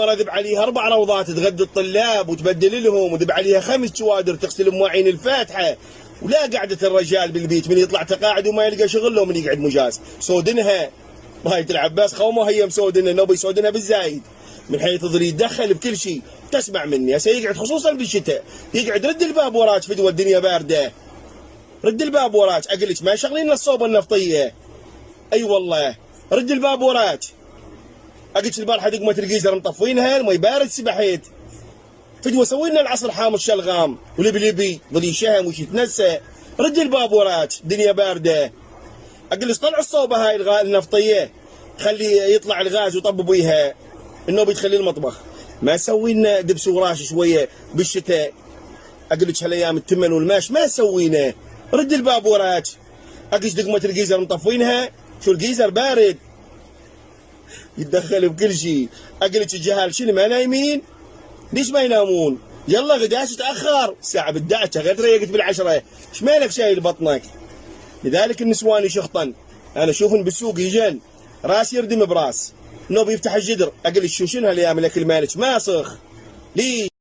ذب عليها 4 روضات تغذي الطلاب وتبدل لهم، وذب عليها 5 شوادر تغسل مواعين الفاتحه، ولا قعده الرجال بالبيت من يطلع تقاعد وما يلقى شغل له من يقعد مجاز. سودنها ماية العباس خومه هي مسودنها، نوبي يسودنها بالزايد من حيث يظل يتدخل بكل شيء. تسمع مني هسه يقعد خصوصا بالشتاء، يقعد رد الباب وراك فدوه الدنيا بارده، رد الباب وراك. اقول لك ما شغلين الصوبه النفطيه، اي والله رد الباب وراك. اقلك البارحه دقمه الجيزر مطفينها المي بارد سبحيت فدوه سوي لنا العصر حامض شلغام ولبلبي ظل يشهم وش يتنسى. رد الباب وراك دنيا بارده. اقول لك طلع الصوبه هاي النفطيه، خلي يطلع الغاز وطب بيها النوبي تخلي المطبخ. ما سوينا دبس وراش شويه بالشتاء. اقول لك هالايام التمن والماش ما سوينا. رد الباب وراك. اقول لك دقمه الجيزر مطفينها، شو الجيزر بارد يتدخل بكل شيء. اقول لك الجهال شنو ما نايمين؟ ليش ما ينامون؟ يلا غداش تاخر الساعه ب11 غير تريقت ب10. ايش مالك شايل بطنك؟ لذلك النسوان يشخطن، انا اشوفن بالسوق يجن راس يردم براس، نوب يفتح الجدر. اقول لك شو شنو هالايام الاكل مالك ما صخ ليش؟